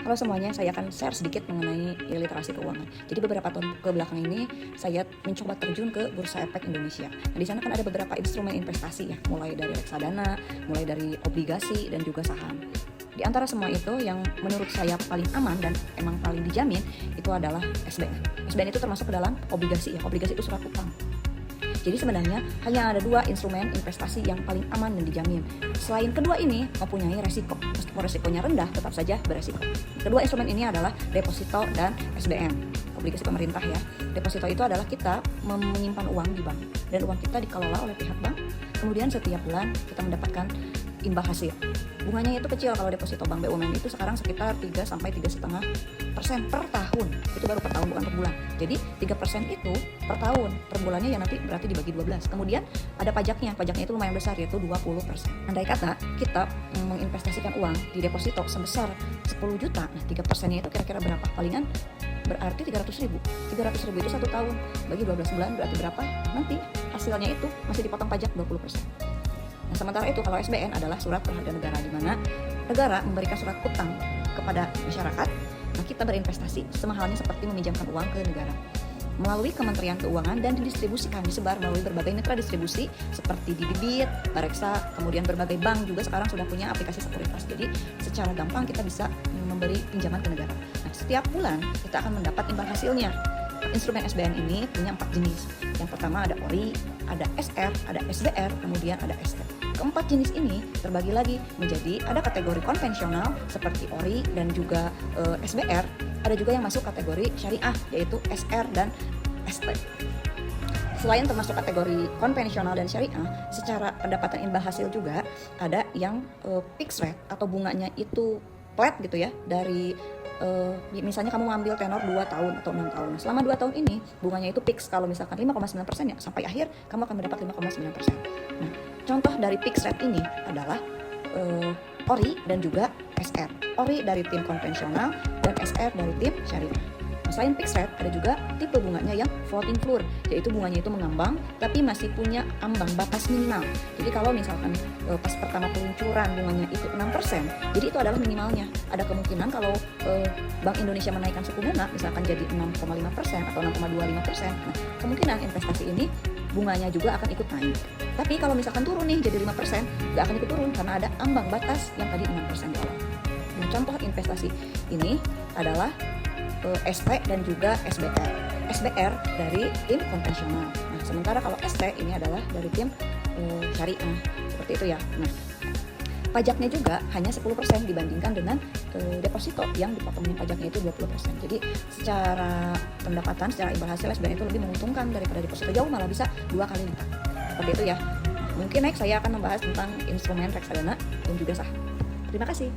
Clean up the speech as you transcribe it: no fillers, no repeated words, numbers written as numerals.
Halo semuanya, saya akan share sedikit mengenai literasi keuangan. Jadi beberapa tahun ke belakang ini saya mencoba terjun ke Bursa Efek Indonesia. Nah, di sana kan ada beberapa instrumen investasi ya, mulai dari reksadana, mulai dari obligasi dan juga saham. Di antara semua itu yang menurut saya paling aman dan emang paling dijamin itu adalah SBN. SBN itu termasuk ke dalam obligasi ya, obligasi itu surat utang. Jadi sebenarnya hanya ada dua instrumen investasi yang paling aman dan dijamin. Selain kedua ini mempunyai resiko. Meskipun resikonya rendah, tetap saja beresiko. Kedua instrumen ini adalah deposito dan SBN, obligasi pemerintah ya. Deposito itu adalah kita menyimpan uang di bank dan uang kita dikelola oleh pihak bank. Kemudian setiap bulan kita mendapatkan imbal hasil. Bunganya itu kecil kalau deposito bank BUMN itu sekarang sekitar 3 sampai 3,5% per tahun. Itu baru per tahun bukan per bulan. Jadi 3% itu per tahun. Per bulannya ya nanti berarti dibagi 12. Kemudian ada pajaknya. Pajaknya itu lumayan besar yaitu 20%. Andai kata kita menginvestasikan uang di deposito sebesar 10 juta, nah 3%-nya itu kira-kira berapa? Palingan berarti 300 ribu. 300 ribu itu 1 tahun. Bagi 12 bulan berarti berapa? Nanti hasilnya itu masih dipotong pajak 20%. Nah, sementara itu kalau SBN adalah surat berharga negara, di mana negara memberikan surat utang kepada masyarakat. Nah, kita berinvestasi sama halnya seperti meminjamkan uang ke negara melalui Kementerian Keuangan dan didistribusikan, disebar melalui berbagai mitra distribusi seperti di Bibit, Bareksa, kemudian berbagai bank juga sekarang sudah punya aplikasi sekuritas. Jadi secara gampang kita bisa memberi pinjaman ke negara. Nah, setiap bulan kita akan mendapat imbal hasilnya. Instrumen SBN ini punya 4 jenis. Yang pertama ada ORI, ada SR, ada SBR, kemudian ada ST. Keempat jenis ini terbagi lagi menjadi ada kategori konvensional seperti ORI dan juga SBR. Ada juga yang masuk kategori syariah yaitu SR dan ST. Selain termasuk kategori konvensional dan syariah, secara pendapatan imbal hasil juga ada yang fixed rate atau bunganya itu flat gitu ya, dari misalnya kamu ngambil tenor 2 tahun atau 6 tahun. Nah, selama 2 tahun ini bunganya itu fix, kalau misalkan 5,9% ya sampai akhir kamu akan mendapat 5,9%. Nah, contoh dari fixed rate ini adalah ORI dan juga SR. ORI dari tim konvensional dan SR dari tim syariah. Nah, selain fixed rate ada juga tipe bunganya yang floating floor, yaitu bunganya itu mengambang tapi masih punya ambang batas minimal. Jadi kalau misalkan pas pertama peluncuran bunganya itu 6%, jadi itu adalah minimalnya. Ada kemungkinan kalau Bank Indonesia menaikkan suku bunga misalkan jadi 6,5% atau 6,25%, nah kemungkinan investasi ini bunganya juga akan ikut naik. Tapi kalau misalkan turun nih jadi 5%, nggak akan ikut turun karena ada ambang batas yang tadi 6% di awal. Nah, contoh investasi ini adalah ST dan juga SBR. SBR dari tim konvensional. Nah, sementara kalau ST ini adalah dari tim syariah. Seperti itu ya. Nah, pajaknya juga hanya 10% dibandingkan dengan deposito yang dipotongnya pajaknya itu 20%. Jadi secara pendapatan, secara imbal hasil SBN itu lebih menguntungkan daripada deposito, jauh malah bisa 2 kali lipat. Seperti itu ya. Mungkin next saya akan membahas tentang instrumen reksadana dan juga saham. Terima kasih.